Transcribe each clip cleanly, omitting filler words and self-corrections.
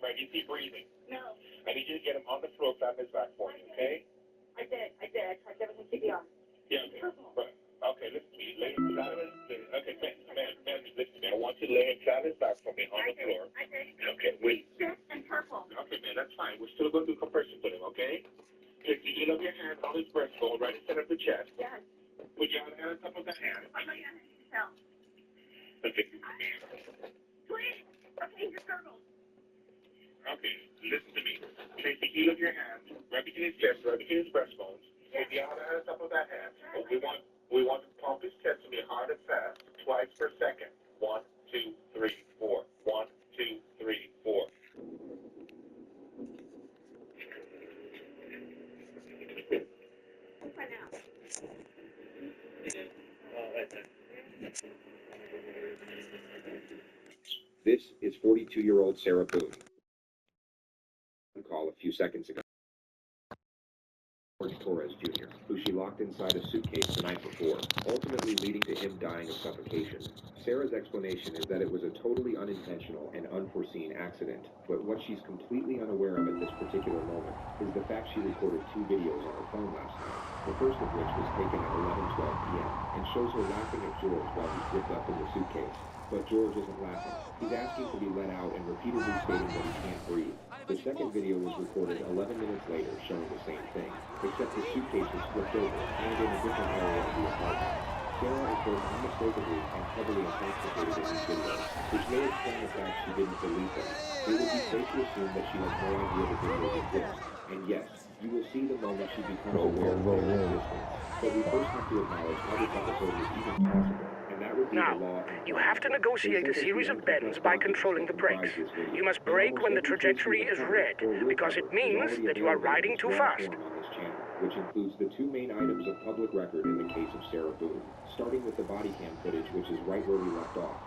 Right, you keep breathing. No. I need you to get him on the floor, flat his back for you, okay? I did. I tried everything CPR. Yeah, okay. But, okay, listen to me. Lay him flat okay, man, listen to me. I want you to lay him flat his back for me on the floor. I did. Okay, wait. Stiff and purple. Okay, man, that's fine. We're still going to do compression for him, okay? Take the heel of your hand on his breastbone, right in center of the chest. Yes. Put your other hand on top of that hand. Oh, my hand is fell. Okay. Please. Okay, your girdle. Okay, listen to me. Take the heel of your hand, right between his chest, right between his breastbones. Put the other hand on top of that hand. We want to pump his chest to be hard and fast, twice per second. 1, 2, 3, 4. 1, 2, 3, 4. Right now. This is 42-year-old Sarah Boone. Call a few seconds ago. George Torres Jr., who she locked inside a suitcase the night before, ultimately leading to him dying of suffocation. Sarah's explanation is that it was a totally unintentional and unforeseen accident, but what she's completely unaware of at this particular moment is the fact she recorded 2 videos on her phone last night, the first of which was taken at 11:12 p.m. and shows her laughing at George while he's zipped up in the suitcase. But George isn't laughing. He's asking to be let out and repeatedly stating that he can't breathe. The second video was recorded 11 minutes later, showing the same thing, except the suitcase was flipped over and in a different area of the apartment. Sarah is both unmistakably and heavily intoxicated in these videos, which may explain the fact she didn't delete them. It would be safe to assume that she has no idea the videos exist. And yes, you will see the moment she becomes aware of their existence. But we first have to acknowledge how this episode was even possible. Now, you have to negotiate a series of bends by controlling the brakes. You must brake when the trajectory is red, because it means that you are riding too fast. Which includes the 2 main items of public record in the case of Sarah Boone, starting with the body cam footage, which is right where we left off.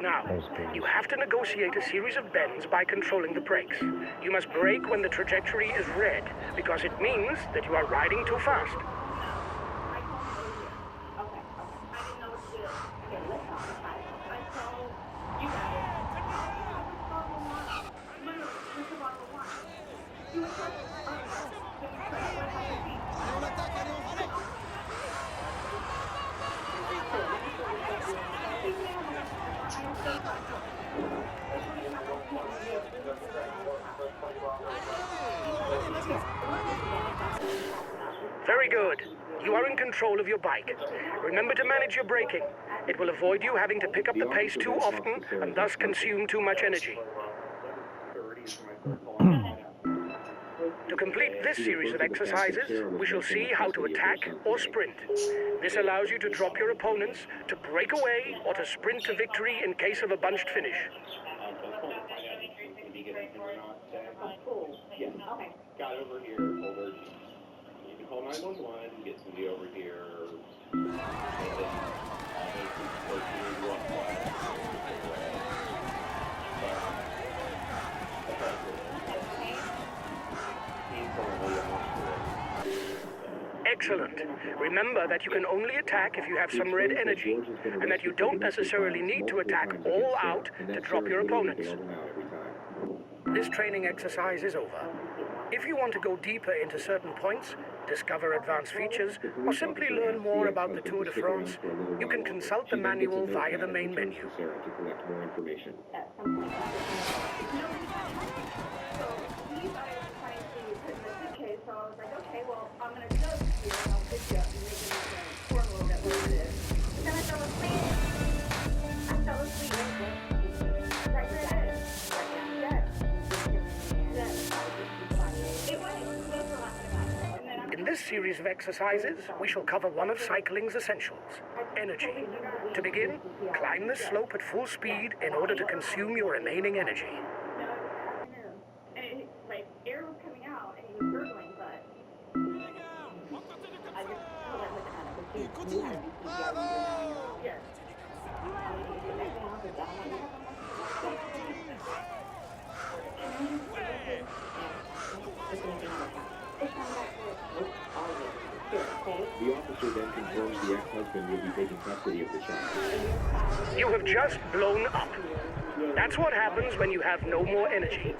Now, you have to negotiate a series of bends by controlling the brakes. You must brake when the trajectory is red, because it means that you are riding too fast. Very good. You are in control of your bike. Remember to manage your braking. It will avoid you having to pick up the pace too often and thus consume too much energy. To complete this series of exercises, we shall see how to attack or sprint. This allows you to drop your opponents, to break away, or to sprint to victory in case of a bunched finish. Got over here, over. You can call 911 and get somebody over here. And then, Excellent. Remember that you can only attack if you have some red energy, and that you don't necessarily need to attack all out to drop your opponents. This training exercise is over. If you want to go deeper into certain points, discover advanced features, or simply learn more about the Tour de France, you can consult the manual via the main menu. So I was like, okay, well, I'm going to go here and I'll pick you up and maybe you can inform a little bit what it is. But then I fell asleep. Right there. In this series of exercises, we shall cover one of cycling's essentials, energy. To begin, climb the slope at full speed in order to consume your remaining energy. Yes. The officer then confirms the ex-husband will be taking custody of the child. You have just blown up. That's what happens when you have no more energy.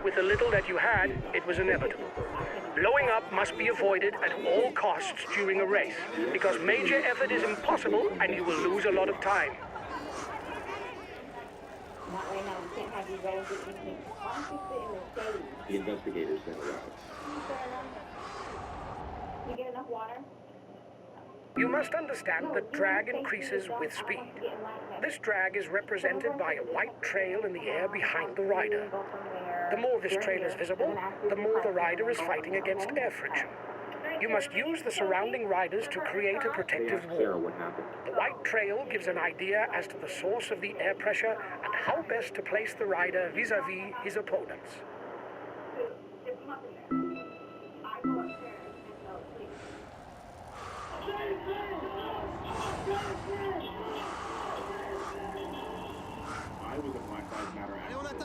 With the little that you had, it was inevitable. Blowing up must be avoided at all costs during a race, because major effort is impossible and you will lose a lot of time. The investigators then arrive. You get enough water? You must understand that drag increases with speed. This drag is represented by a white trail in the air behind the rider. The more this trail is visible, the more the rider is fighting against air friction. You must use the surrounding riders to create a They protective ask Sarah wall. what happened. The white trail gives an idea as to the source of the air pressure and how best to place the rider vis-a-vis his opponents. Just come up in there. I go upstairs and go sleep. I was a Black Lives Matter activist.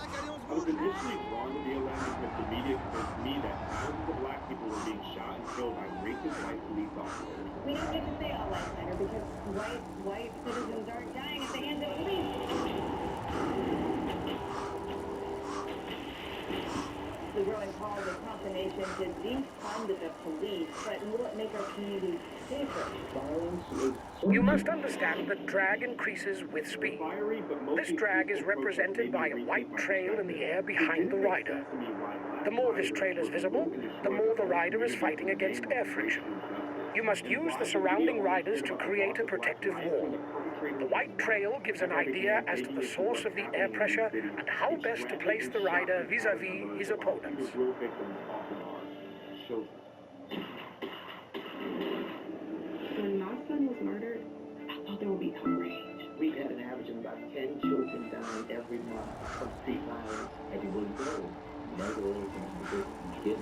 I was initially drawn to BLM because the media convinced me that thousands of black people were being shot and killed by racist white police officers. We don't get to say all lives matter because white citizens aren't dying at the hands of police. The growing calls across the nation to defund the police, but will it make our communities safer? Violence is You must understand that drag increases with speed. fiery, but most This drag is represented by a white trail in the air behind the rider. The more this trail is visible, the more the rider is fighting against air friction. You must use the surrounding riders to create a protective wall. The white trail gives an idea as to the source of the air pressure and how best to place the rider vis-a-vis his opponents. Real victims often are children. When my son was murdered, I thought there would be outrage. We had an average of about 10 children dying every month from street violence. Everywhere you go, murderers and get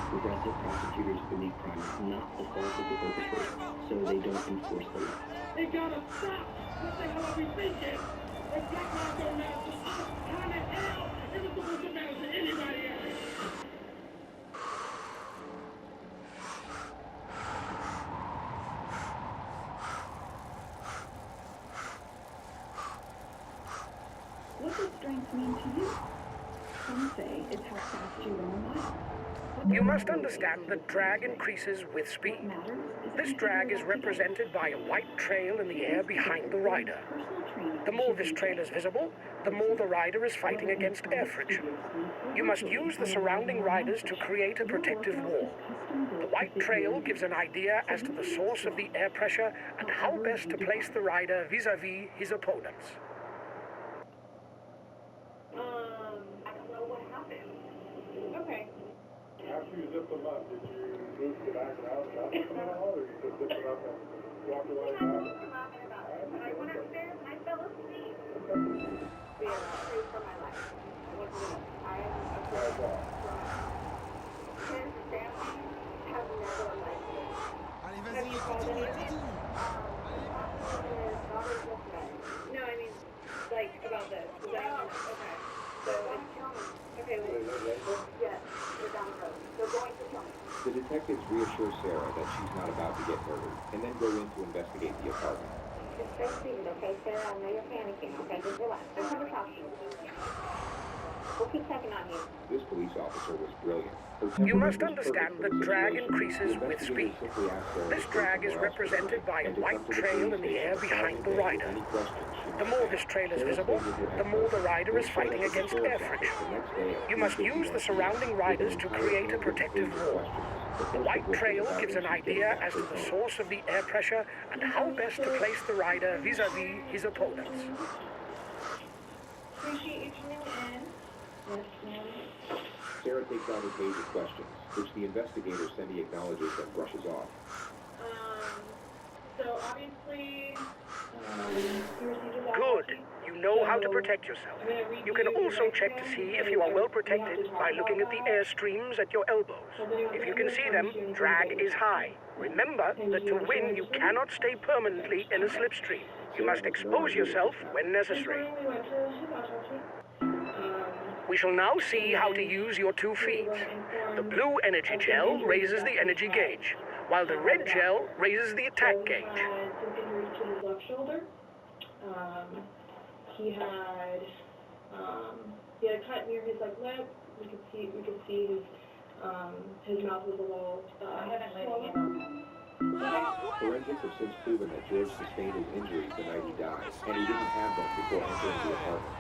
progressive prosecutors believe crime is not the fault of the perpetrator, so they don't enforce the law. They gotta stop! What the hell are we thinking? If Black Lives don't matter to us, how the hell is it supposed to matter to anybody else? What does strength mean to you? Some say it's how fast you run a mile. You must understand that drag increases with speed. What matters is This drag is represented by a white trail in the air behind the rider. personal training. The more this trail is visible, the more the rider is fighting against air friction. You must use the surrounding riders to create a protective wall. The white trail gives an idea as to the source of the air pressure and how best to place the rider vis-a-vis his opponents. I don't know what happened. Okay. After you zip them up, did you move the back out at all, or you just zip it up and walk away I back? was laughing about it, but I went upstairs and I fell asleep. We are afraid for my life. I wasn't gonna. I am afraid for my life. His family has never liked me. Have you called any of them? His daughter just met. No, I mean, like, about this. Is that okay? So, okay, well, yes, they're down the road. They're going to kill me. The detectives reassure Sarah that she's not about to get murdered, and then go in to investigate the apartment. Just stay seated, okay, Sarah? I know you're panicking, okay? Just relax. Don't have a talk to you. We'll keep checking on you. This police officer was brilliant. Her You must temperament was understand perfect that for the drag situation. increases The with speed. investigators simply asked Sarah This to drag stay is somewhere else represented by a and to white come to the trail police in the air station behind the to answer rider. any questions she The might more have. this trail is Sarah visible, stayed with her the more the ex-husband. rider is fighting Sarah against was air the friction. next day at You must 3:50 use the surrounding riders to create a protective wall. The white trail gives an idea as to the source of the air pressure and how best to place the rider vis-a-vis his opponents. Appreciate you tuning in. Yes, ma'am. Sarah takes out her page of questions, which the investigator semi-acknowledges and brushes off. So obviously, You received a Good. you know how to protect yourself. You can also check to see if you are well protected by looking at the airstreams at your elbows. If you can see them, drag is high. Remember that to win, you cannot stay permanently in a slipstream. You must expose yourself when necessary. We shall now see how to use your 2 feet. The blue energy gel raises the energy gauge, while the red gel raises the attack gauge. He had some injuries to his left shoulder. He had a cut near his lip. We could see his mouth was a little swollen. Forensics have since proven that George sustained his injuries the night he died, and he didn't have them before entering the apartment.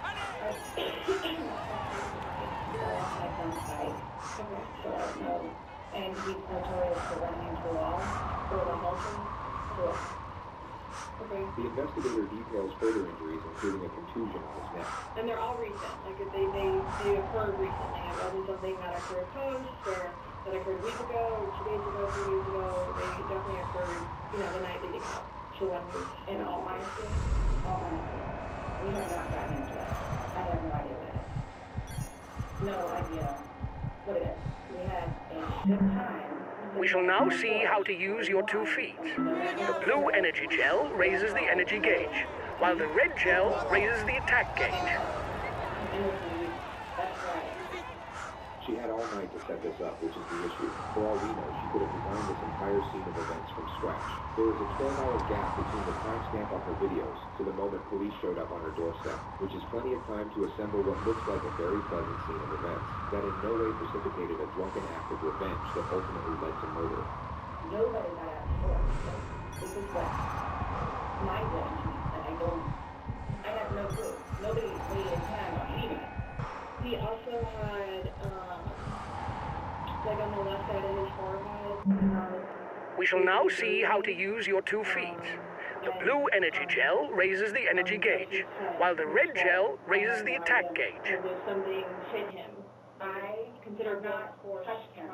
And he's notorious for running into the wall or the halter. The investigator details further injuries, including a contusion on his neck. And they're all recent. They occurred recently. It wasn't something that occurred post or that occurred a week ago or 2 days ago, 3 days ago. They definitely occurred, the night leading up to when we was in all honesty. We have not gotten into it. I have no idea what it is. No idea what it is. We had a good time. We shall now see how to use your 2 feet. The blue energy gel raises the energy gauge, while the red gel raises the attack gauge. That's right. She had all night to set this up, which is the issue. For all we know, she could have designed this entire scene of events from scratch. There was a 12-hour gap between the timestamp on her videos to the moment police showed up on her doorstep, which is plenty of time to assemble what looks like a very pleasant scene of events that in no way precipitated a drunken act of revenge that ultimately led to murder. Nobody got out of court. This is what my judgment, and I have no clue. Nobody laid his hand on even. He also had, on the left side of his forehead. We shall now see how to use your 2 feet. The blue energy gel raises the energy gauge, while the red gel raises the attack gauge. As if something hit him. I Consider not touched him.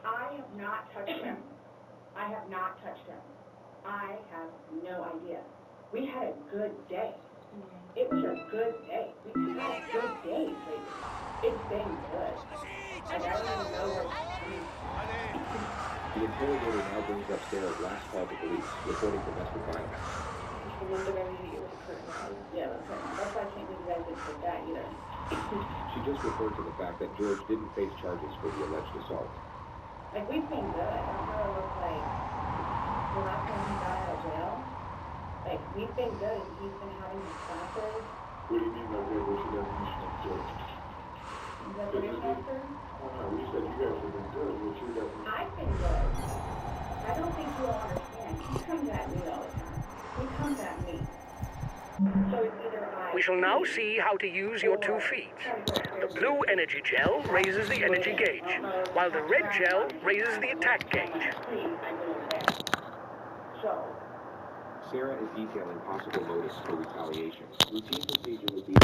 I have not touched him. I have not touched him. I have no idea. We had a good day. It was a good day. We've had good days lately. It's been good. And I don't even know where it's coming from. The interrogator now brings up Sarah's last call to police, reporting domestic violence. The one that it was occurring. Yeah, that's right. That's why I can't believe you guys didn't say that either. She just referred to the fact that George didn't face charges for the alleged assault. We've been good. I don't know what it looks like. The last time he got out of jail, we've been good. He's been having his classes. What do you mean by good? What's your definition of good? Is that what you're saying? Oh, no, you said you guys have been good. What's your definition? I've been good. I don't think you all understand. He comes at me all the time. He comes at me. So it's either We shall now see how to use your 2 feet. The blue energy gel raises the energy gauge, while the red gel raises the attack gauge. So, Sarah is detailing possible motives for retaliation. Routine procedure would be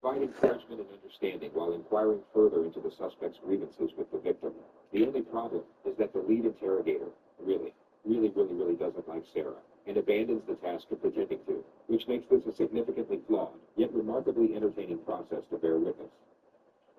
provide encouragement and understanding while inquiring further into the suspect's grievances with the victim. The only problem is that the lead interrogator really doesn't like Sarah and abandons the task of pretending to, which makes this a significantly flawed, yet remarkably entertaining process to bear witness.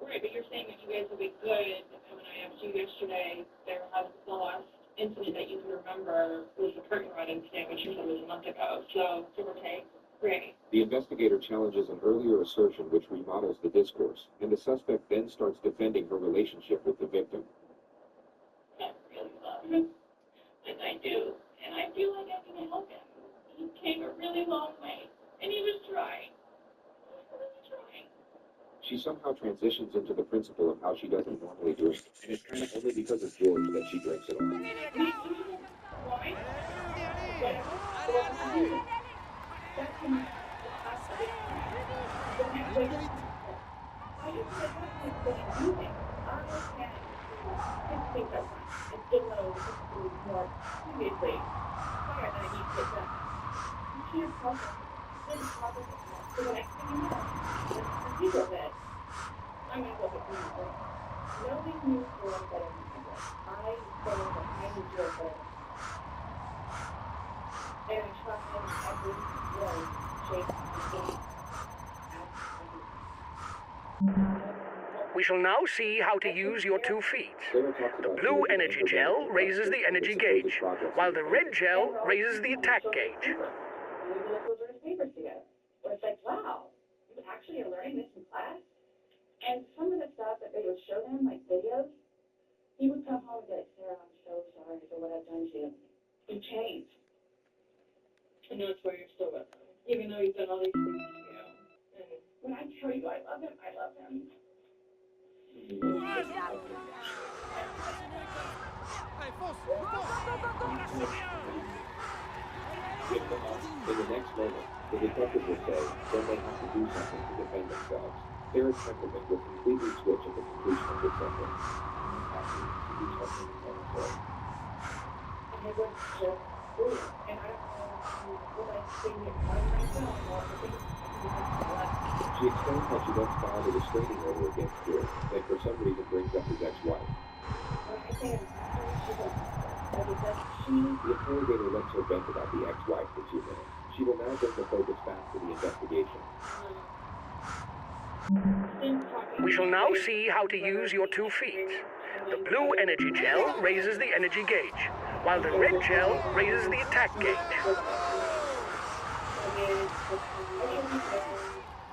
Right, but you're saying that you guys will be good, and when I asked you yesterday, there has the last incident that you can remember was the curtain rod incident, which you said was a month ago, so give or take. Great. The investigator challenges an earlier assertion which remodels the discourse, and the suspect then starts defending her relationship with the victim. I really love him, and I do, and I feel like I can help him. He came a really long way, and he was trying. He was trying. She somehow transitions into the principle of how she doesn't normally drink, and it's kind of only because of George that she drinks it all. Why? And I trust him every We shall now see how to use your 2 feet. The blue energy gel raises the energy gauge, while the red gel raises the attack gauge. We look over his papers together. Where it's like, wow, you actually are learning this in class? And some of the stuff that they would show them, like videos, he would come home and be like, Sarah, I'm so sorry for what I've done to you. You changed. And that's why you're still with him, even though he's done all these things to you. And when I tell you I love him, I love him. In the next moment, the detective will say, then they have to do something to defend themselves. Sarah's temperament will completely switch at the completion of this sentence. To do something momentary. And it was just weird. And I don't know what I think about myself or the things She explains how she once filed a restraining order against George, then for some reason brings up his ex-wife. The interrogator lets her vent about the ex-wife for 2 minutes. She will now bring the focus back to the investigation. We shall now see how to use your 2 feet. The blue energy gel raises the energy gauge, while the red gel raises the attack gauge.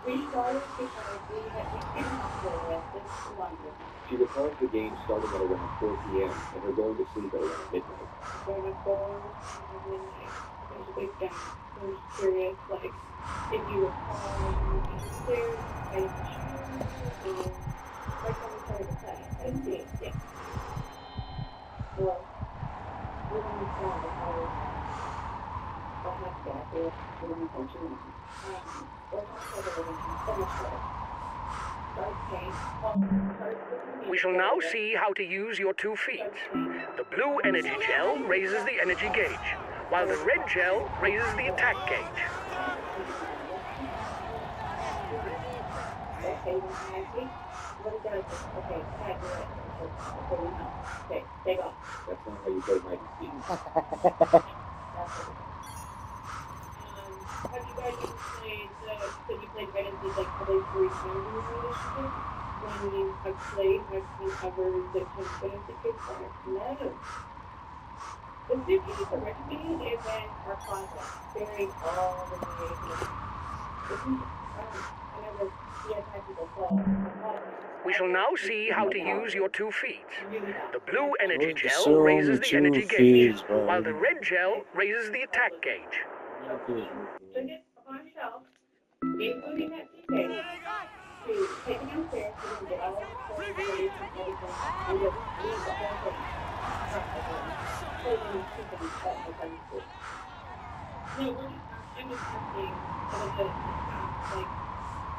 We started because we came up with London. She recalls the game starting at around 4 p.m. and her going to sleep at around midnight. going to 4 midnight. There's a big gap. I was curious, like, if you recall, upstairs, I was sure, Right when we started to play. I didn't see it. Yeah. Well, we're going to tell the power of that gap. We're going to continue. We're talking about We shall now see how to use your 2 feet. The blue energy gel raises the energy gauge, while the red gel raises the attack gauge. Okay, what it does is, okay, tag it. Okay, take off. That's not how you play hide and seek. Have you guys ever played, so you played hide and seek like probably 3 times in your relationship? When you have played, have you ever dipped into a suitcase fire? No. The suitcase originated is in our closet, buried all the way here. I never see a time people fall. We shall now see how to use your 2 feet. The blue energy gel raises the energy gauge, while the red gel raises the attack gauge. Took it upon yourself, including that suitcase, to take it downstairs and get all the stuff and everything, and just leave the whole thing. Totally keeping that open. No, I'm just asking about the past, like,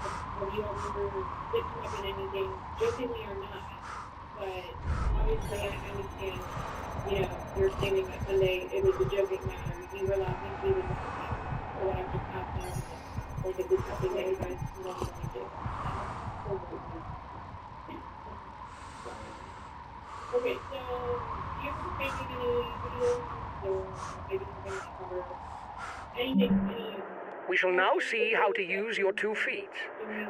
have you ever dipped up in anything, jokingly or not? But obviously I understand, you know, you're stating that Sunday it was a joking matter, you were laughing, he was laughing. But what I'm just asking is, like, is this something that you guys normally do? Okay, so do you ever take any videos or maybe something to cover anything, We shall now see how to use your 2 feet.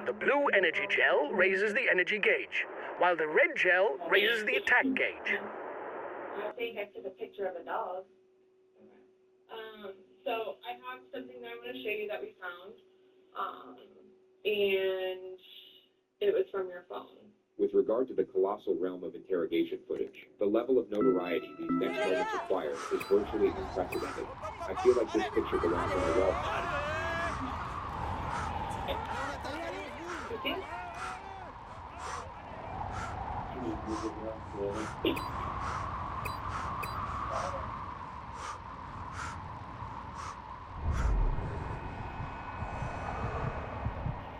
The blue energy gel raises the energy gauge, while the red gel raises the attack gauge. I think I took a picture of a dog. So I have something that I want to show you that we found, and it was from your phone. With regard to the colossal realm of interrogation footage, the level of notoriety these next moments acquire is virtually unprecedented. I feel like this picture belongs on a wall.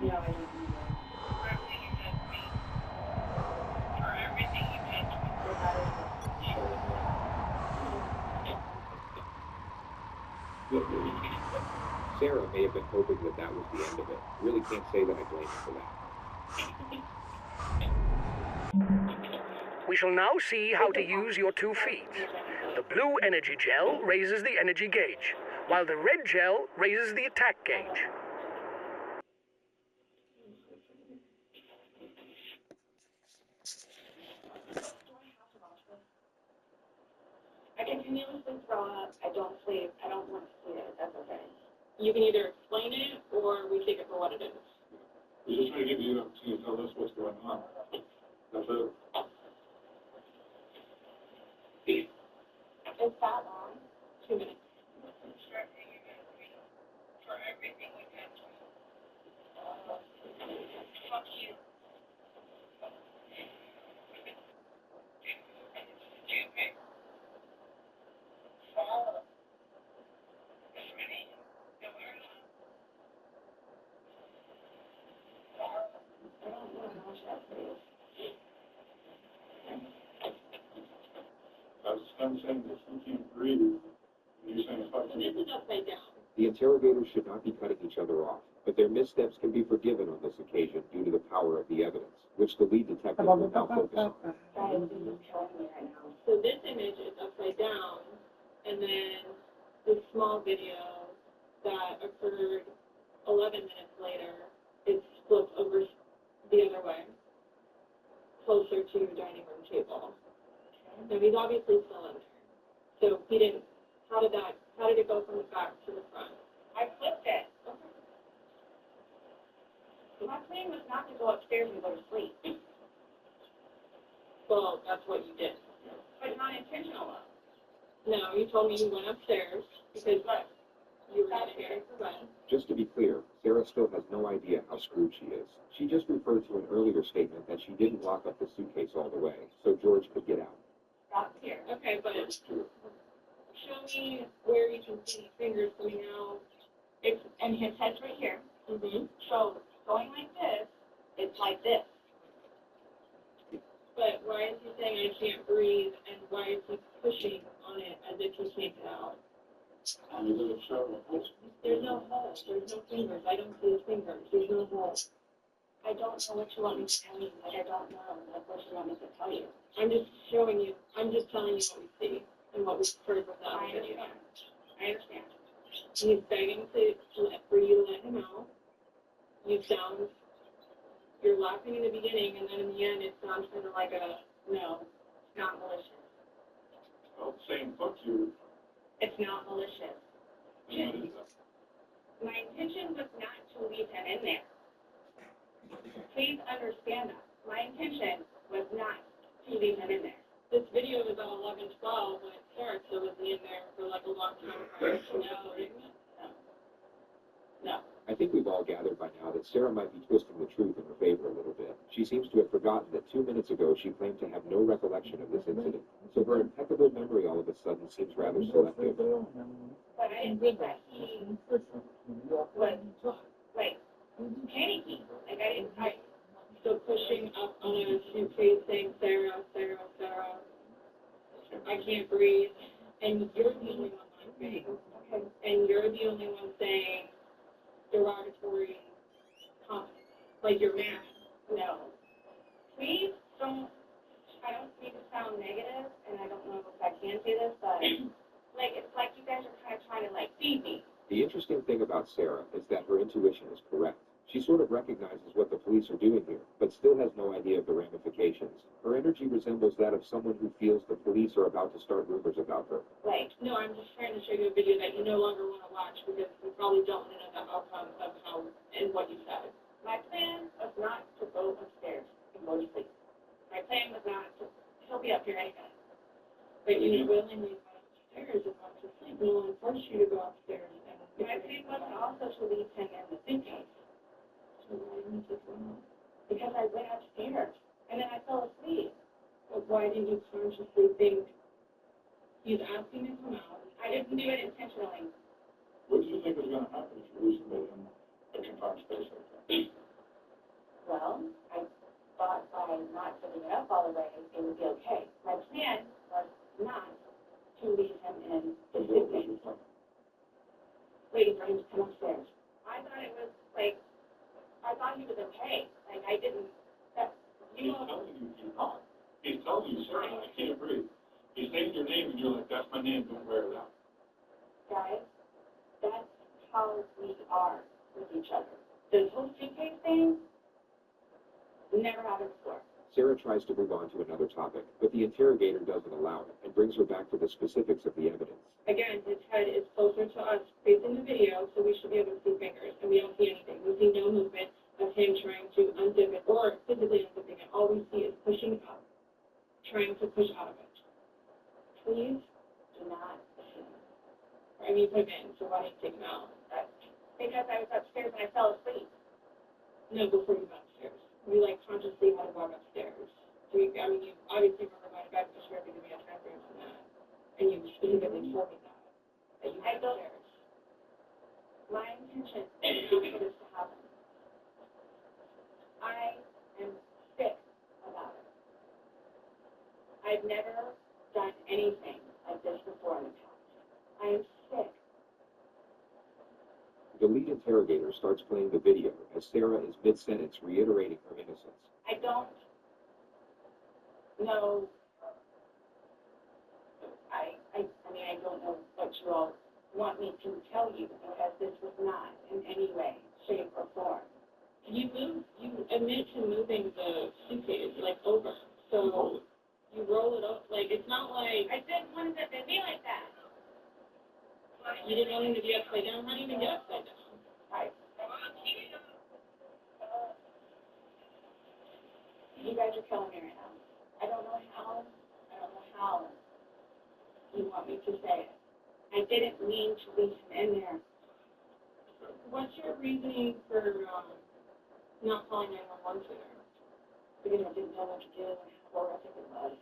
No, I didn't do that. Sarah may have been hoping that that was the end of it. Really can't say that I blame her for that. We shall now see how to use your 2 feet. The blue energy gel raises the energy gauge, while the red gel raises the attack gauge. I continuously throw up. I don't sleep. I don't want to see it. That's okay. You can either explain it or we take it for what it is. We're just trying to give you an opportunity to tell us what's going on. That's it. Is that long? 2 minutes. For everything we've been through. Fuck you. Stupid. Follow. That's my name. The word. Follow. I don't know how much that is. I'm saying that you can't breathe. You're saying fuck So you. this is upside down. The interrogators should not be cutting each other off, but their missteps can be forgiven on this occasion due to the power of the evidence, which the lead detective will now focus on. Guys, this is killing me right now. So this image is upside down, and then this small video that occurred 11 minutes later is flipped over the other way, closer to your dining room table. Now he's obviously still in there. So he didn't, how did it go from the back to the front? I flipped it. My plan was not to go upstairs and go to sleep, Well, that's what you did. but not intentional. No, you told me you went upstairs because you were getting for bed. Just to be clear, Sarah still has no idea how screwed she is. She just referred to an earlier statement that she didn't lock up the suitcase all the way, so George could get out. Stop here. Okay, but show me where you can see fingers coming out. And his head's right here. Mm-hmm. So going like this, it's like this. But why is he saying I can't breathe, and why is he pushing on it as if he can't get out? There's no hole. There's no fingers. I don't see his fingers. There's no hole. I don't know what you want me to tell you. Like, I don't know. Like, what you want me to tell you. I'm just showing you. I'm just telling you what we see and what we've heard from the I other video. understand. I understand. He's begging for you to let him out. You're laughing in the beginning, and then in the end, it sounds kind of like a no, it's not malicious. Well, saying fuck you. It's not malicious. My intention was not to leave him in there. Please understand that. My intention was not to leave him in there. This video was on 11/12 when it starts, so was he in there for like a long time prior to now? No. I think we've all gathered by now that Sarah might be twisting the truth in her favor a little bit. She seems to have forgotten that 2 minutes ago she claimed to have no recollection of this incident, so her impeccable memory all of a sudden seems rather selective. But I didn't think that he was, like, panicky. Like, I So pushing up on a suitcase saying, Sarah, Sarah, Sarah, I can't breathe, and you're the only one laughing, and you're the only one saying derogatory comments, like you're mad. no. Please don't, I don't mean to sound negative, and I don't know if I can say this, but, like, it's like you guys are kind of trying to, like, feed me. The interesting thing about Sarah is that her intuition is correct. She sort of recognizes what the police are doing here, but still has no idea of the ramifications. Her energy resembles that of someone who feels the police are about to start rumors about her. Like, No, I'm just trying to show you a video that you no longer want to watch because you probably don't want to know the outcome of how and what you said. my plan was not to go upstairs and go to sleep. My plan was not to, he'll be up here anyway. But you willingly went upstairs and went to sleep. No one forced you to go upstairs. My plan was also to leave him in the suitcase. So why didn't you go up? Because I went upstairs, and then I fell asleep. But why didn't you consciously think he's asking to come out? I didn't do it intentionally. What do you think is going to happen if you lose somebody in a confined space like that? Well, I thought by not giving it up all the way, it would be okay. My plan was not to leave him in the suitcase, waiting for him to come upstairs. I thought it was like, I thought he was okay. Like, I didn't, that, He's telling you you're not. He's telling you, Sarah, I can't breathe. He's saying your name, and you're like, that's my name, don't wear it out. guys, that's how we are with each other. This whole suitcase thing, Never happened before. Sarah tries to move on to another topic, but the interrogator doesn't allow it and brings her back to the specifics of the evidence. Again, his head is closer to us facing the video, so we should be able to see fingers, and we don't see anything. We see no movement of him trying to unzip it or physically unzipping it. All we see is pushing up, trying to push out of it. Please Do not. I mean, put him in, so why didn't you take him out? Because I was upstairs and I fell asleep. No, before you got upstairs. You, like, consciously had to walk upstairs. So you, I mean, you obviously remember going to bed because you were giving me a time frame on that. And you specifically told me that you went upstairs. My intention is not for this to happen. I am sick about it. I've never done anything like this before in the past. I am sick. The lead interrogator starts playing the video as Sarah is mid-sentence reiterating her innocence. I don't know. I mean, I don't know what you all want me to tell you because this was not in any way, shape, or form. You admit to moving the suitcase, like, over. So you roll it up, like, it's not like... I didn't want it to be like that. You didn't want him to be upside down. How do you even get upside down? You guys are killing me right now. I don't know how you want me to say it. I didn't mean to leave him in there. What's your reasoning for not calling 911 sooner? Because I didn't know what to do and how horrific it was.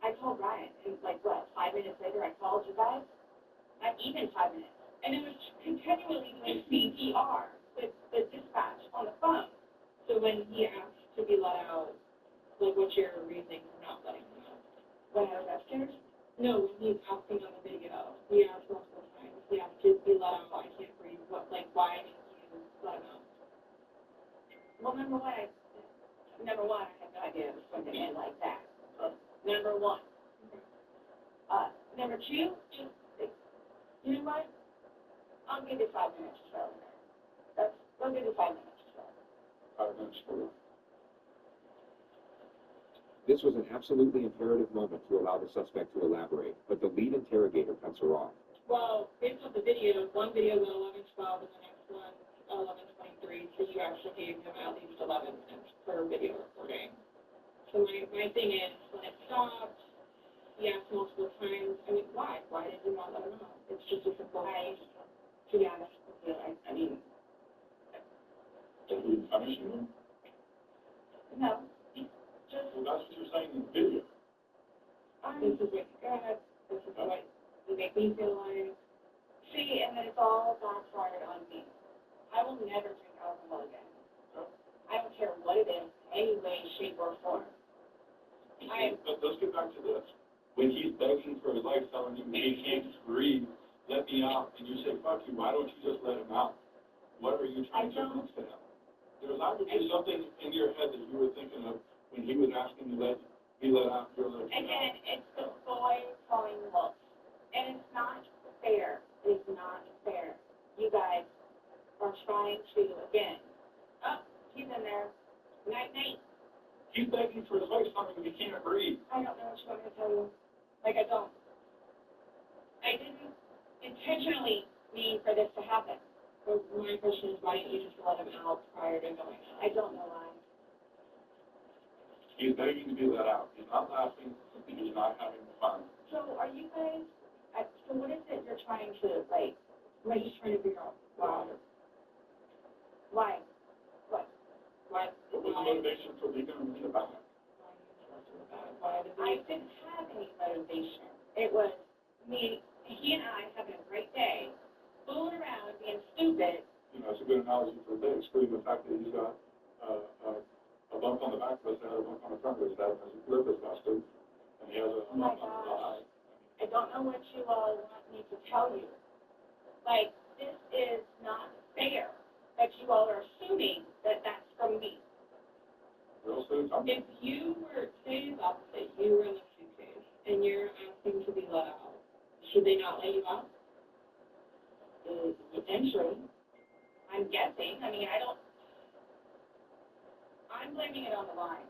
I told Ryan, and like, what, 5 minutes later I called you guys? Not even 5 minutes. And it was continually doing CPR with the dispatch on the phone. So when he asked to be let out, like, what's your reasoning for not letting him out? When I was upstairs? No, when he's asking on the video, he asked multiple times, he asked to be let out, I can't breathe, what, like, why didn't you let him out? Well, number one, I had no idea it was going to end like that. Number one. Number two, you know what? I'll give you 5 minutes to fill in there. I'll give you 5 minutes to fill in. 5 minutes for This was an absolutely imperative moment to allow the suspect to elaborate, but the lead interrogator cuts her off. Well, based on the video, one video was 11:12 and the next one 11:23, so you actually gave him at least 11 minutes for video recording. So my thing is, when it stopped, he asked multiple times, I mean, why? Why did you not let him out? It's just a simple To be honest with you, I mean, Did we punish you? no. Well, that's what you're saying in the video. This is what you got, this is what you make me feel like. See, and then it's all backfired on me. I will never drink alcohol again. I don't care what it is, any way, shape, or form. But let's get back to this. When he's begging for his life, telling him he can't breathe, let me out, and you say, fuck you, why don't you just let him out? What are you trying to prove to him? There's obviously something in your head that you were thinking of when he was asking you to be let out. You're like, Again, it's the boy calling wolf. And it's not fair. It's not fair. You guys are trying to, again, he's in there. Night, night. he's begging for his life, telling him he can't breathe. I don't know what you want me to tell you. Like, I don't. I didn't intentionally mean for this to happen. So my question is, why didn't you just let him out prior to going out? I don't know why. He's begging to be let out. He's not laughing. He's not having fun. So are you guys, so what is it you're trying to, like, I'm just trying to figure out why. why? What? Why? What was the motivation for leaving him in the back? Why did I didn't have any motivation. It was me, he and I having a great day, fooling around, being stupid. You know, it's a good analogy for this, excluding the fact that he's got a bump on the back of his head, a bump on the front of his head, and his lip is busted, and he has a Oh my bump on his eye. I don't know what you all want me to tell you. Like, this is not fair that you all are assuming that that's from me. Real soon, If you were, say the opposite, you were in the suitcase and you're asking to be let out, should they not let you out? Potentially. I'm guessing. I mean, I don't. I'm blaming it on the line.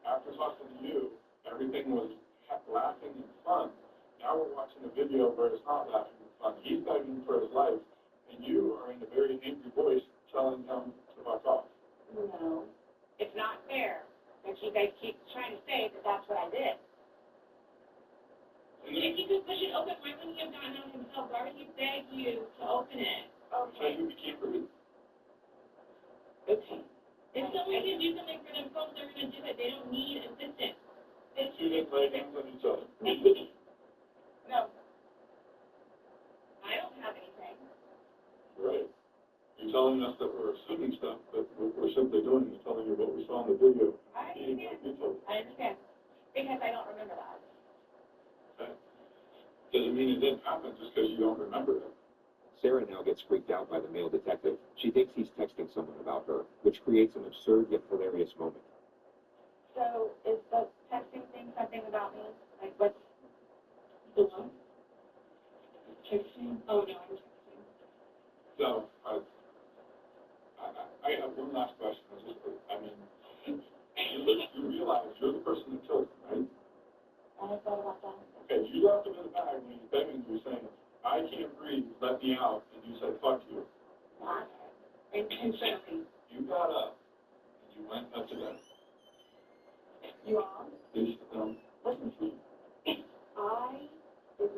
After talking to you, everything was laughing and fun. Now we're watching a video where it's not laughing and fun. He's begging for his life, and you are in a very angry voice telling him to fuck off. No, it's not fair that you guys keep trying to say that that's what I did. If you could push it open, why wouldn't you have gotten out himself? Why would he beg you to open it? So you became rude. Okay. If someone can do something for themselves, they're going to do it. They don't need assistance. You didn't lay hands on each other. No. I don't have anything. Right. You're telling us that we're assuming stuff, but what we're simply doing is telling you what we saw in the video. I understand. Because I don't remember that. Okay. Doesn't mean it didn't happen just because you don't remember it. Sarah now gets freaked out by the male detective. She thinks he's texting someone about her, which creates an absurd yet hilarious moment. So, is the texting thing something about me? Like, what's The one? Texting? Oh, no, I'm texting. So, I have one last question. You realize you're the person that killed him, right? I thought about that. Okay, you left him in the bag when he's begging you, saying, I can't breathe, let me out, and you said, fuck you. Not intentionally. You got up, and you went up to them. You all? Listen to me. I did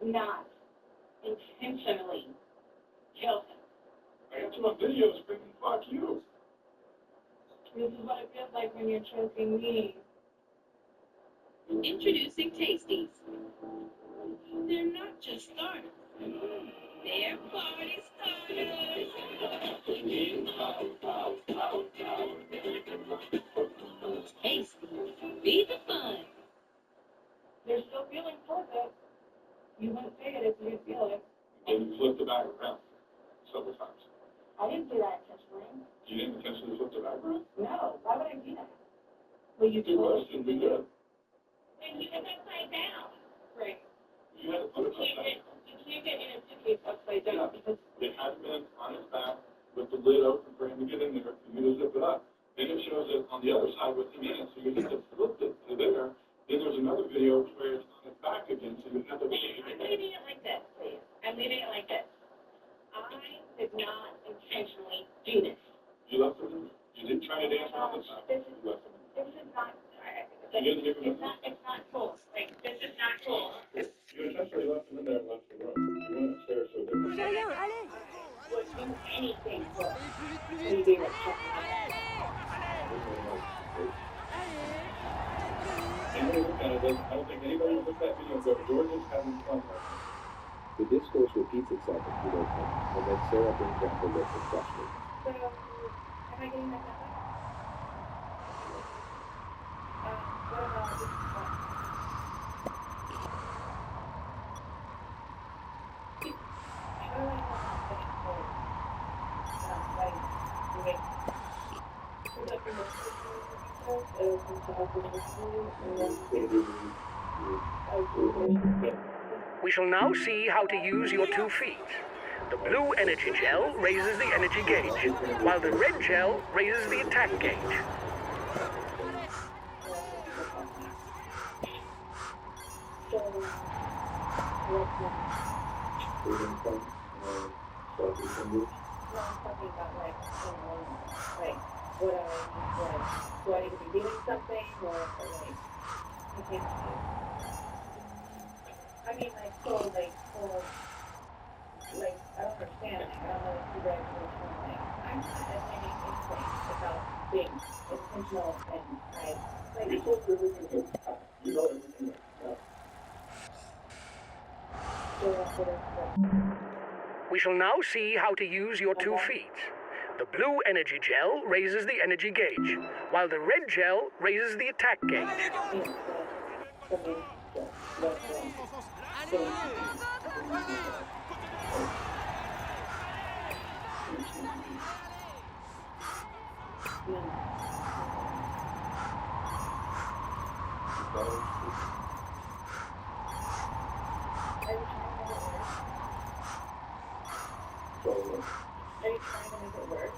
not intentionally kill him. I got you on video screaming, fuck you. This is what it feels like when you're choking me. Introducing Tasties. They're not just starters. They're party starters. Tasties. Be the fun. There's still feeling towards it. You wouldn't say it if you didn't feel it. And you flipped the bag around several times. I didn't do that intentionally. You didn't intentionally flip the bag around? No, why would I do that? Well, you Good question, we did. And you was upside down. Right. You had to put it upside down. You can't get in a suitcase upside down because It had been on his back with the lid open for him to get in there, for you to zip it up. Then it shows it on the other side with him in it, so you had to flip it to there. Then there's another video where it's on his back again, so you have to. I'm leaving it like this, please. I'm leaving it like this. I did not intentionally do this. You left him. You didn't try to dance on the side. You left him. This is not. You didn't give him It's not cool. Like, this is not cool. You essentially left him in there and left the room. You went upstairs so that. Would do anything for leaving a check. I don't think anybody would look at that video and go, George is having fun right now. The discourse repeats itself a few more times, and then Sarah brings out her list of questions. So, am I getting that way? What about this one? How do I know I'm getting cold? We shall now see how to use your 2 feet. The blue energy gel raises the energy gauge, while the red gel raises the attack gauge. Do I need to be doing something, or like, I can't see? I mean, like, so, like, I don't understand. I don't know if you guys are doing. I'm not as many things about being intentional, and You know everything. We shall now see how to use your 2 feet. The blue energy gel raises the energy gauge, while the red gel raises the attack gauge. Are you trying to make it work?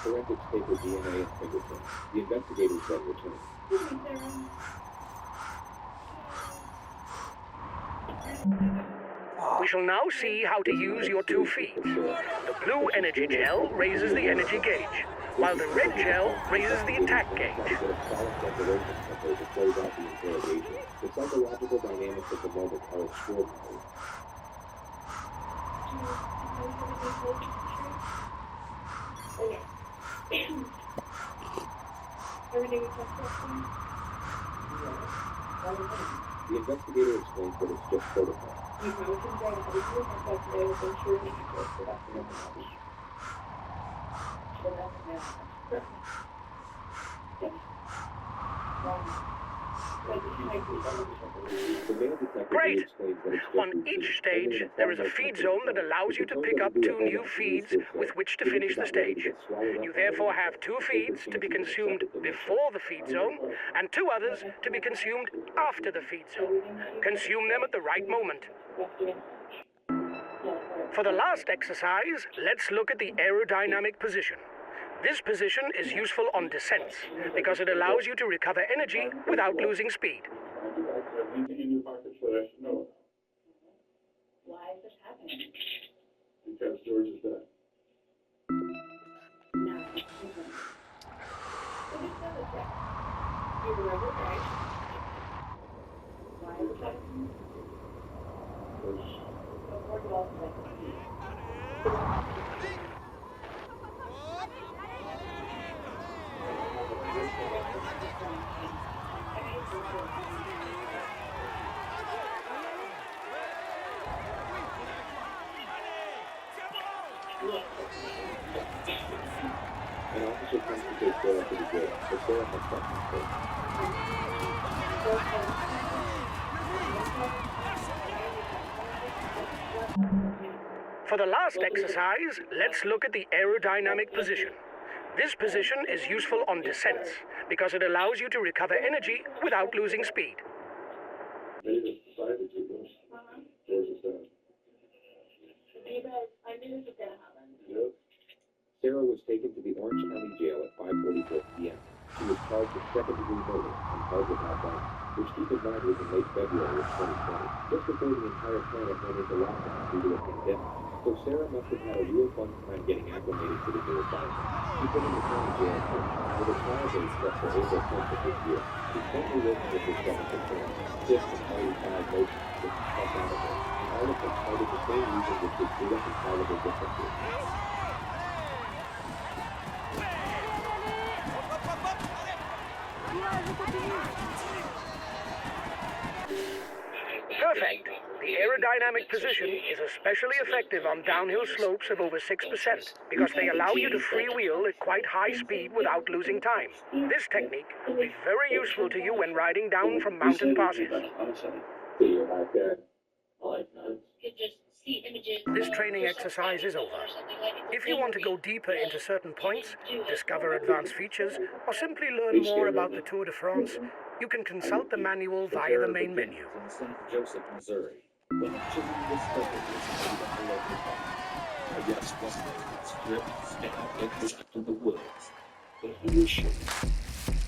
Forensics take her DNA and fingerprints. The investigators then return. We shall now see how to use your 2 feeds. The blue energy gel raises the energy gauge, while the red gel raises the attack gauge. The psychological dynamics of the moment are extraordinary. Everything is just The investigator explains that it's just protocol. you know, it's insane. I was looking at that today with insurance insurance, so that's the number one. So that's the The male detective Great. explains that it's just On routine. each stage, there is a feed zone that allows you to pick up 2 new feeds with which to finish the stage. You therefore have 2 feeds to be consumed before the feed zone, and 2 others to be consumed after the feed zone. Consume them at the right moment. For the last exercise, let's look at the aerodynamic position. This position is useful on descents because it allows you to recover energy without losing speed. In your pocket, so I should know it. Why is this happening? Because George is dead. No, it isn't. Let me double check. You remember, right? Why is this happening? Before you all said An officer comes to take Sarah to the jail, but Sarah has questions first. For the last exercise, let's look at the aerodynamic position. This position is useful on descents because it allows you to recover energy without losing speed. Davis decided to go. George is dead. You guys, I knew this was gonna happen. Yep. Sarah was taken to the Orange County Jail at 5:44 p.m. She was charged with second-degree murder and held without bond, which, keep in mind, was in late February of 2020, just before the entire planet went into lockdown due to a pandemic. So Sarah must have had a real fun time getting acclimated to the new environment. She's been in the county jail with a trial date set for April 10th of this year. She's currently working with her seventh attorney, Dick and Harry filed motions to cut out of her, and all of them cited the same reason which was irreconcilable differences. Perfect. The aerodynamic position is especially effective on downhill slopes of over 6% because they allow you to freewheel at quite high speed without losing time. This technique will be very useful to you when riding down from mountain passes. You're not dead. You just see images. This training exercise is over. If you want to go deeper into certain points, discover advanced features, or simply learn more about the Tour de France, you can consult the manual via the main menu. In St. Joseph, Missouri, when a children discovered this food on the local farm. A yes was stripped, stabbed, and pushed into the woods. But who is she?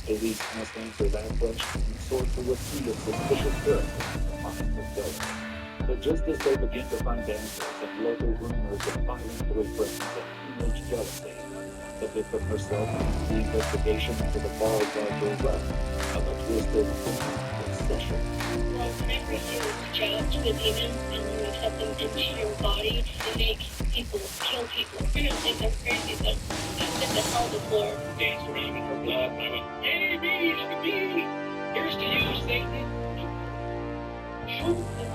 Police must answer that question and sort through a sea of suspicious characters to find the ghost. But just as they begin to find answers and local rumors of violent boyfriends and teenage jealousy, the victim herself leads the investigation into the far larger web of a twisted obsession. Well, whenever you jab to the demons and you accept them into your body, they make people kill people. You're gonna think they're crazy, but that's at the hell of the floor. Dance around in her blood, and I went, hey, me, look at me. Here's to you, Satan. Shoot them.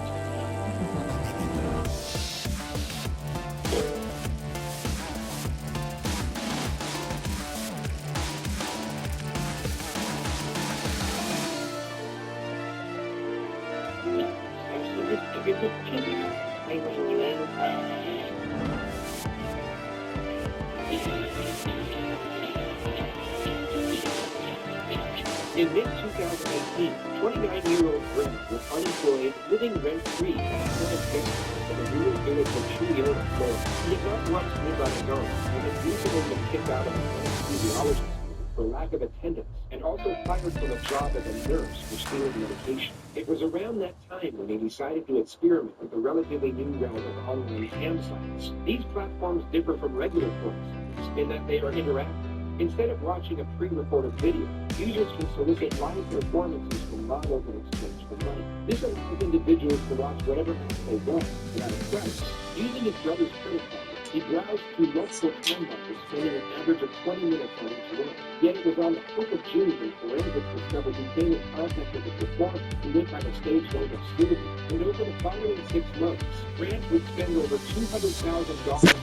In mid-2018, 29-year-old Brent was unemployed, living rent-free in his parents in the rural village of Chuyo, Florida. He had not once lived on his own, and had recently been kicked out of anesthesiology school for lack of attendance, and also fired from a job as a nurse for stealing medication. It was around that time when he decided to experiment with the relatively new realm of online campsites. These platforms differ from regular forums in that they are interactive. Instead of watching a pre-recorded video, users can solicit live performances from models in exchange for money. This allows individuals to watch whatever they want without a price. Using his brother's credit card, he browsed through multiple time buffers, spending an average of 20 minutes on each one. Yet it was on the 4th of June when forensics discovered he came in contact with the performer who went by the stage name of Scooby. And over the following 6 months, Grant would spend over $200,000.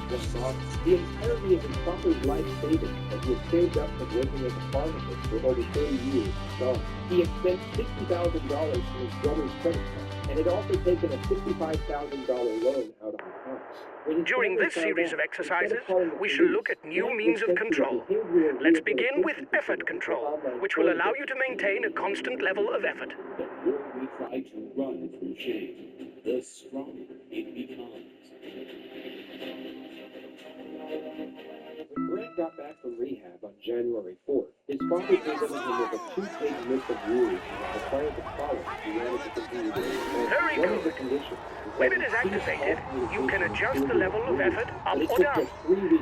The entirety of his father's life savings that he had saved up from working as a pharmacist for over 30 years was gone. He had spent $60,000 from his brother's credit card and had also taken a $65,000 loan out on the house. During this series of exercises, we shall look at new means of control. Let's begin with effort control, which will allow you to maintain a constant level of effort. The more we try to run from shame, the stronger it becomes. When Grant got back from rehab on January 4th, his father presented him with a 2-page list of rules he was required to follow if he wanted to continue to live. Very One of the good. conditions When it is activated, you can adjust the level of effort up or down.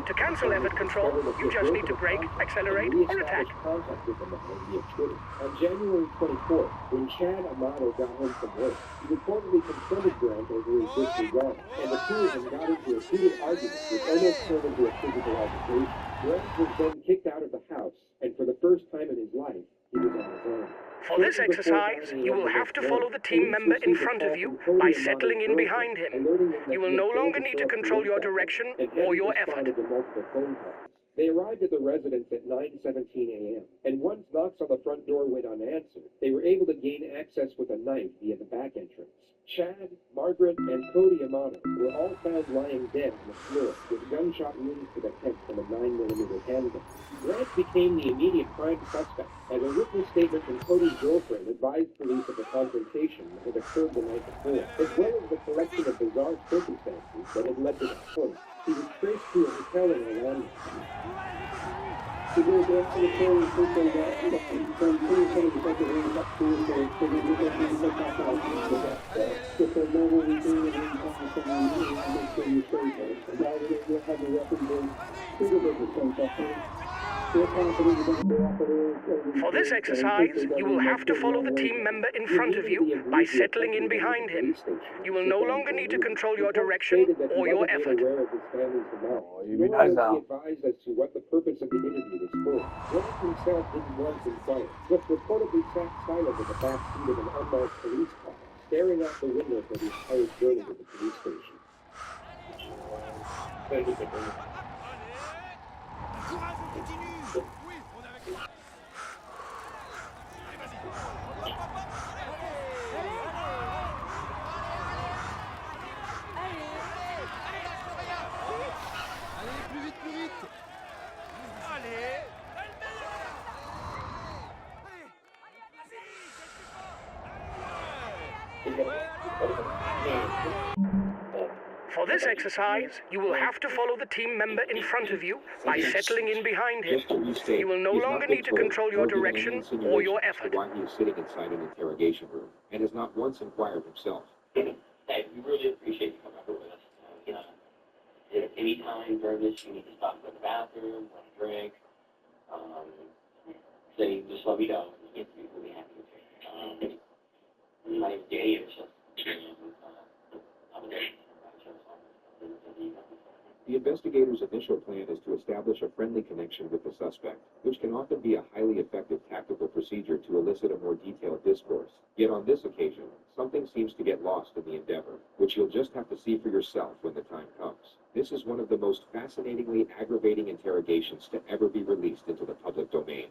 To cancel effort control, you just need to brake, accelerate, or attack. Contact with him via Twitter. On January 24th, when Chad Amato got home from work, he reportedly confronted Grant over his disregard, and the two of them got into a heated argument which almost turned into a physical altercation. Grant was then kicked out of the house, and for the first time in his life, he was on his own. For this exercise, you will have to follow the team member in front of you by settling in behind him. You will no longer need to control your direction or your effort. They arrived at the residence at 9:17 a.m., and once knocks on the front door went unanswered, they were able to gain access with a knife via the back entrance. Chad, Margaret, and Cody Amato were all found lying dead on the floor with gunshot wounds to the head from a 9mm handgun. Grant became the immediate prime suspect, as a written statement from Cody's girlfriend advised police of the confrontation that had occurred the night before, as well as the collection of bizarre circumstances that had led to the killing. He was traced to a hotel in Orlando. For this exercise, you will have to follow the team member in front of you by settling in behind him. You will no longer need to control your direction or your effort. You be nice now. Advised as to what the purpose of the interview was for. Grant himself didn't want to inquire, but reportedly sat silent in the back seat of an unmarked police car, staring out the window for the entire journey to the police station. For this exercise, you will have to follow the team member in front of you by settling in behind him. You will no longer need to control your direction or your effort. Why he is sitting inside an interrogation room and has not once inquired himself. Hey, we really appreciate you coming over with us. If any time during this you need to stop for the bathroom, want a drink, say, just let me know. We'll be really happy with you. My name's Dave. The investigator's initial plan is to establish a friendly connection with the suspect, which can often be a highly effective tactical procedure to elicit a more detailed discourse. Yet on this occasion, something seems to get lost in the endeavor, which you'll just have to see for yourself when the time comes. This is one of the most fascinatingly aggravating interrogations to ever be released into the public domain.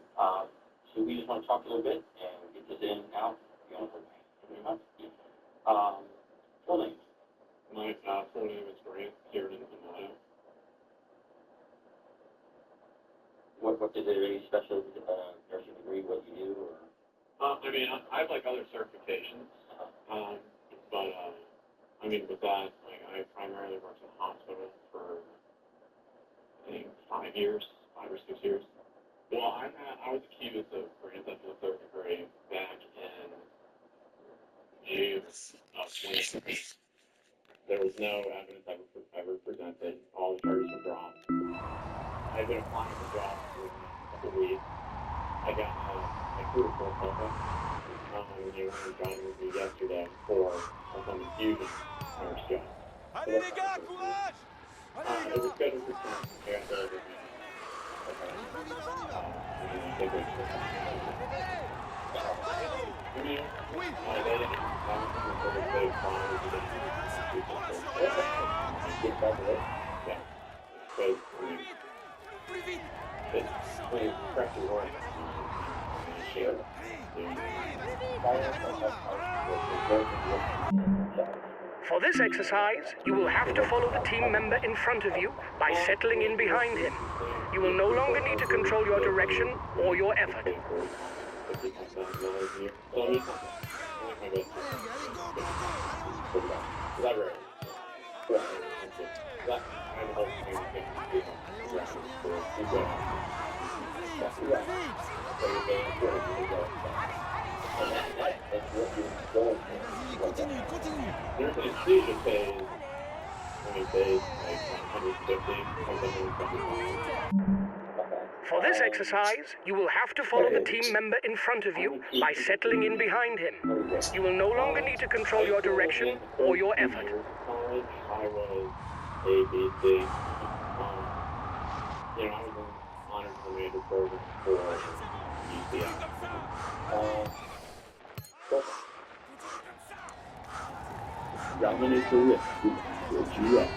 So we just want to talk a little bit and get this in and out. You know, full name. My full name is Grant Kieran Amato. What is there any special nursing read what you do, or? I mean, I have like other certifications, but I mean, with that, like, I primarily worked in a hospital for, I think, 5 or 6 years. Well, I was accused of grand theft in the third degree back in June of 2018. There was no evidence ever presented. All the charges were dropped. I've been applying for jobs for a couple weeks. I got my career for when you were joining with me yesterday for some infusion nurse job. Allez les gars, courage! Allez It was scheduled for 10. I got there with me. For this exercise, you will have to follow the team member in front of you by settling in behind him. You will no longer need to control your direction or your effort. Continue. There's an infusion phase, like 150, 175. For this exercise, you will have to follow the team member in front of you by settling in behind him. You will no longer need to control your direction or your effort. College, I was ABC. I was in honors commander program for UCI. Dominate the risk with GX.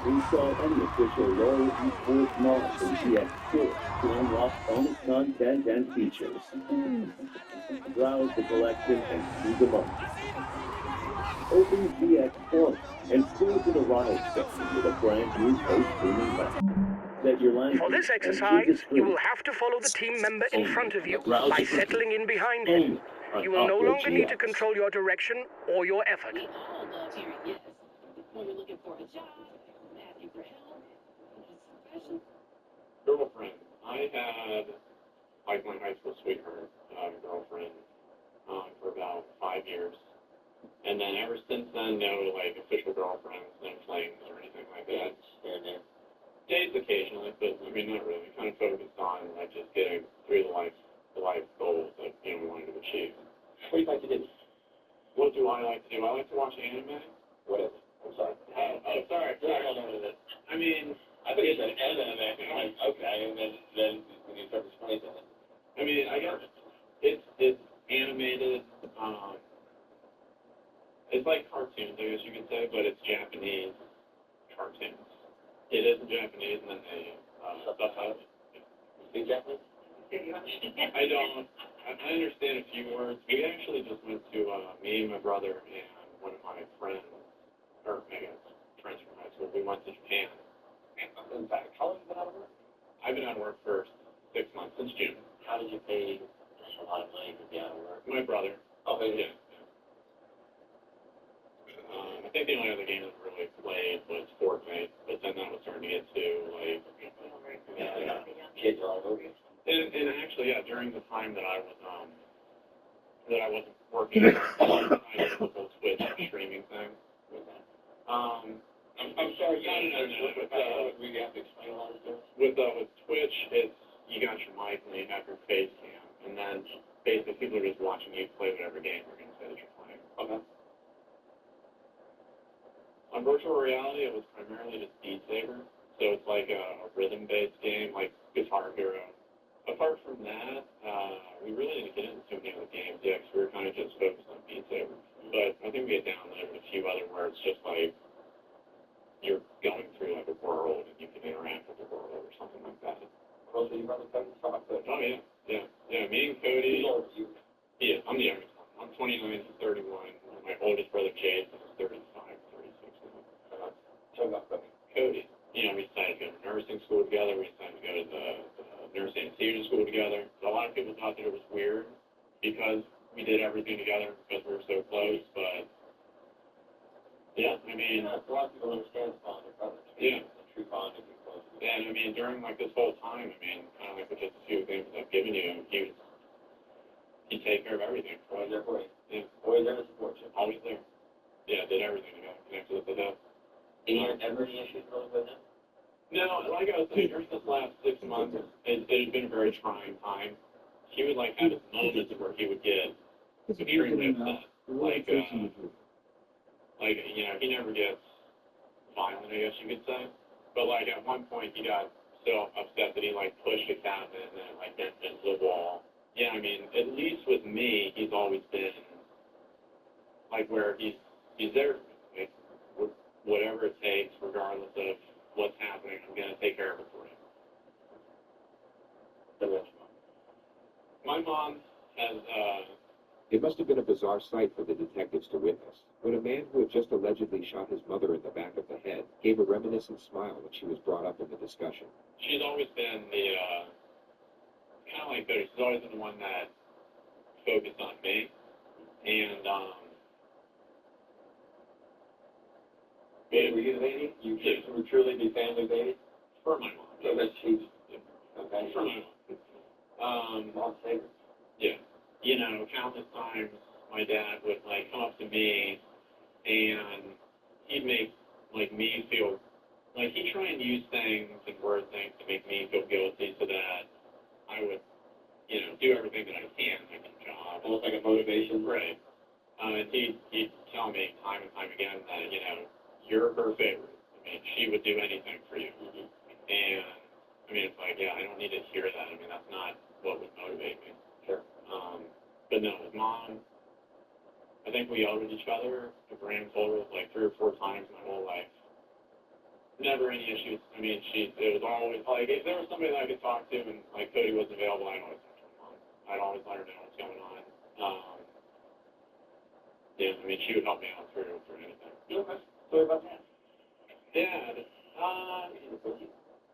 Install any official Royal eSports mod from GX Store to unlock bonus content and features. Browse the collection and see the most. Open GX Plus and scroll to the right section with a brand new post-streaming map. Set your language. For this exercise, you will have to follow the team member in front of you by settling in behind him. You will no longer need to control your direction or your effort. We all love hearing yes. When we're looking for a job, asking for help, profession. Girlfriend. I had, like, my high school sweetheart, girlfriend, for about 5 years. And then ever since then, no, like, official girlfriends, no flings or anything like that. Dates occasionally, but, I mean, not really. Kind of focused on, like, just getting through the life goals that, we wanted to achieve. What do you like to do? What do I like to do? I like to watch anime. What is it? I'm sorry. Sorry. I mean, I think it's an anime. Like, okay, and then when you start explaining it. I mean, I guess it's animated. It's like cartoons, I guess you could say, but it's Japanese cartoons. It is in Japanese, and then they subtitle it. Speak Japanese? I don't. I understand a few words. We actually just went to me and my brother and one of my friends, or I guess friends from high school. We went to Japan. In fact, how long have you been out of work? I've been out of work for 6 months, since June. How did you pay a lot of money to be out of work? My brother. Oh, Yeah. I think the only other game that really played was Fortnite, but then that was starting to get to, like, Kids all over you. And actually, yeah, during the time that I wasn't working, I did the whole Twitch streaming thing. I'm sorry, no. We have to explain a lot of stuff. With Twitch, it's, you got your mic and you have your face cam, and then basically people are just watching you play whatever game you're going to say that you're playing. Okay. On virtual reality, it was primarily just Beat Saber, so it's like a rhythm-based game, like Guitar Hero. Apart from that, we really didn't get into too many other games yet, because we were kind of just focused on Beat Saber. But I think we had downloaded a few other where it's just like you're going through like a world and you can interact with the world or something like that. Close to your brother, Cody? Oh, yeah. Me and Cody. Yeah, I'm the youngest one. I'm 29 to 31. My oldest brother, Jason, is 35, 36 now. Tell me about Cody. Cody. We decided to go to nursing school together. We decided to go to the nursing anesthesia school together. people thought that it was weird because we did everything together because we were so close, but yeah, I mean, a lot of people understand the bond, yeah, the true bond is close. And I mean, during like this whole time, I mean, kind of like with just a few examples I've given you, he'd take care of everything. Always there for you. Yeah. Always there to support you. Always there. Yeah, did everything together, connected with the death. Ever any issues really with him? No, like I was saying, during this last 6 months, it had been a very trying time. He would like have his moments where he would get extremely upset. Like, you know, he never gets violent, I guess you could say. But like at one point he got so upset that he like pushed a cabinet and then like bent into the wall. Yeah, I mean, at least with me, he's always been like where he's there, like whatever it takes, regardless of what's happening, I'm gonna take care of it for you. My mom has It must have been a bizarre sight for the detectives to witness, when a man who had just allegedly shot his mother in the back of the head gave a reminiscent smile when she was brought up in the discussion. She's always been the, kind of like Betty, she's always been the one that focused on me, and, were you the baby? You would truly be family baby? For my mom. So that she's, okay. For my mom. Mom's favorite? Yeah. You know, countless times my dad would like come up to me and he'd make like me feel like he'd try and use things and word things to make me feel guilty so that I would, you know, do everything that I can, like a job. Almost like a motivation. Right. And he'd tell me time and time again that, you know, you're her favorite. I mean, she would do anything for you. Mm-hmm. And I mean, it's like, yeah, I don't need to hear that. I mean, that's not what would motivate me. Sure. But no, with Mom, I think we yelled at each other a grand total of like 3 or 4 times my whole life. Never any issues. I mean, it was always like, if there was somebody that I could talk to and like Cody wasn't available, I'd always talk to Mom. I'd always let her know what's going on. Yeah, I mean, she would help me out through anything. Okay. So about that?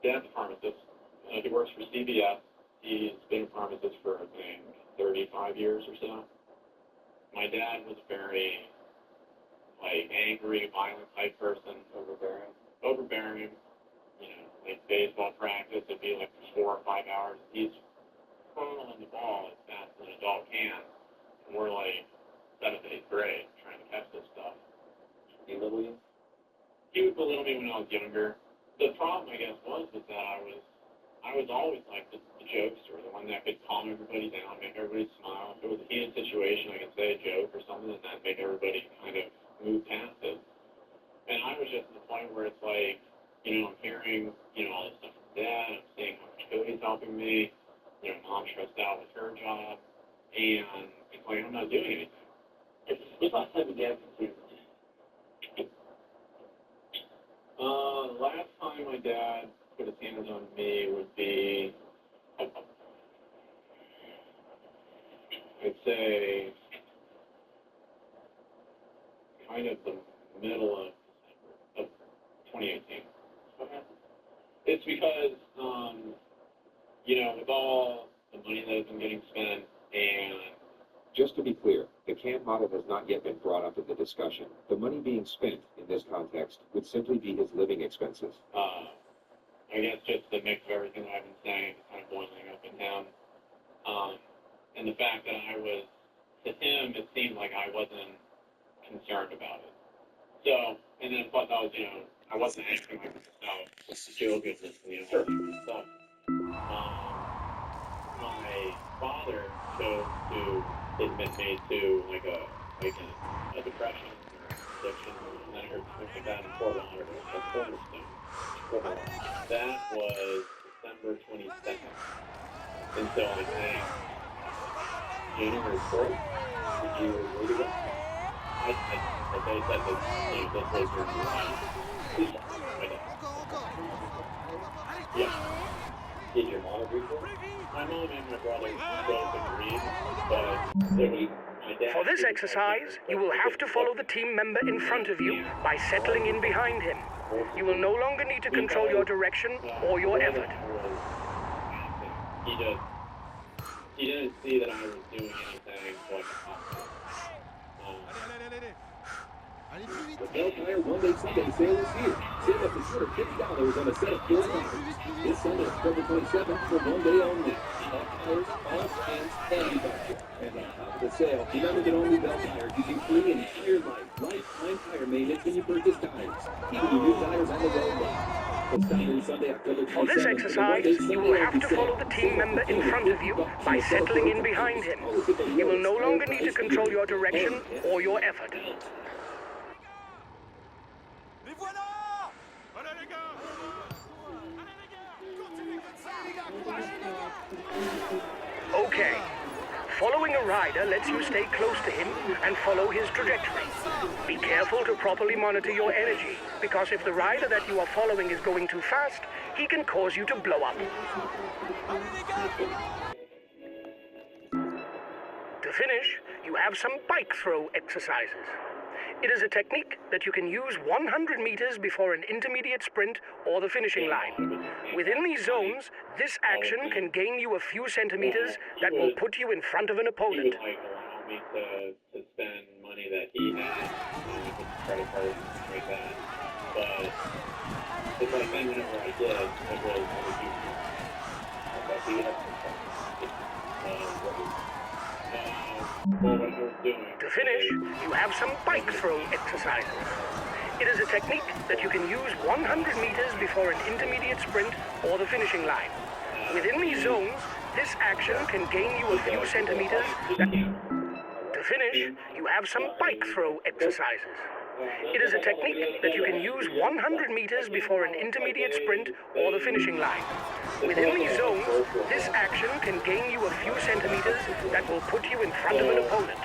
Dad's a pharmacist. He works for CVS. He's been a pharmacist for, I think, 35 years or so. My dad was a very, like, angry, violent type person. Overbearing. You know, like baseball practice, it'd be like 4 or 5 hours. He's throwing the ball as fast as an adult can. And we're like 7th, 8th grade trying to catch this stuff. He would belittle me when I was younger. The problem, I guess, was that I was always like the jokester, the one that could calm everybody down, make everybody smile. If it was a heated situation, I could say a joke or something, and that'd make everybody kind of move past it. And I was just at the point where it's like, you know, I'm hearing, you know, all this stuff from Dad, I'm seeing how much Cody's helping me, you know, Mom stressed out with her job, and it's like, I'm not doing anything. What's the last time your dad considered you? The last time my dad put his hands on me would be, I'd say, kind of the middle of 2018. Okay. It's because, you know, with all the money that has been getting spent and... Just to be clear, the CAN model has not yet been brought up in the discussion. The money being spent in this context would simply be his living expenses. I guess just the mix of everything that I've been saying, kind of boiling up and down. And the fact that I was, to him, it seemed like I wasn't concerned about it. So, and then plus I was, you know, I wasn't acting like myself with the jail business and, you know, stuff. My father chose to admit me to like a depression or addiction, and then I heard something like that in Fort Lauderdale, a cornerstone. That was December 22nd. And so I think January 4th, did you read it? I they said that, you know, this was your life. Yeah. Did your mom agree for it? My mom and my brother both agreed, but my dad... For this exercise, you will have to follow the team member in front of you by settling in behind him. You will no longer need to control your direction or your effort. He just he didn't see that I was doing anything like The Bell Tire one-day Sunday sale is here. Save up to $250 on a set of 4 tires. This Sunday, October 27th, for one day only. All tires, all brands, and manufacturer. And on top of the sale, remember that only Bell Tire gives you free entire lifetime tire maintenance when you purchase tires. Even your new tires on the road now. For this exercise, you will have to follow the team member in front of you by settling in behind him. You will no longer need to control your direction or your effort. Okay. Following a rider lets you stay close to him and follow his trajectory. Be careful to properly monitor your energy, because if the rider that you are following is going too fast, he can cause you to blow up. To finish, you have some bike throw exercises. It is a technique that you can use 100 meters before an intermediate sprint or the finishing line. Within these zones, this action can gain you a few centimeters that will put you in front of an opponent. He would allow me to spend money that he had with his credit card and stuff like that. But it's like then whenever I did, it was huge. But he had To finish, you have some bike throw exercises. It is a technique that you can use 100 meters before an intermediate sprint or the finishing line. Within these zones, this action can gain you a few centimeters. To finish, you have some bike throw exercises. It is a technique that you can use 100 meters before an intermediate sprint or the finishing line. Within these zones, this action can gain you a few centimeters that will put you in front of an opponent.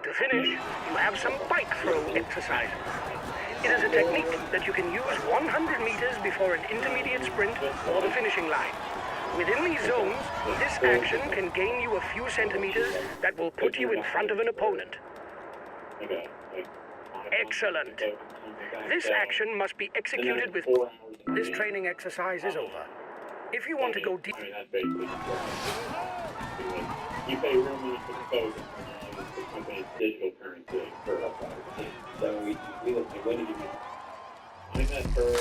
To finish, you have some bike throw exercises. It is a technique that you can use 100 meters before an intermediate sprint or the finishing line. Within these zones, this action can gain you a few centimeters that will put you in front of an opponent. Excellent. This action must be executed with... This training exercise is over. If you want to go deep... You pay real money for the code the company's digital currency for so we looked at what did you mean? I met her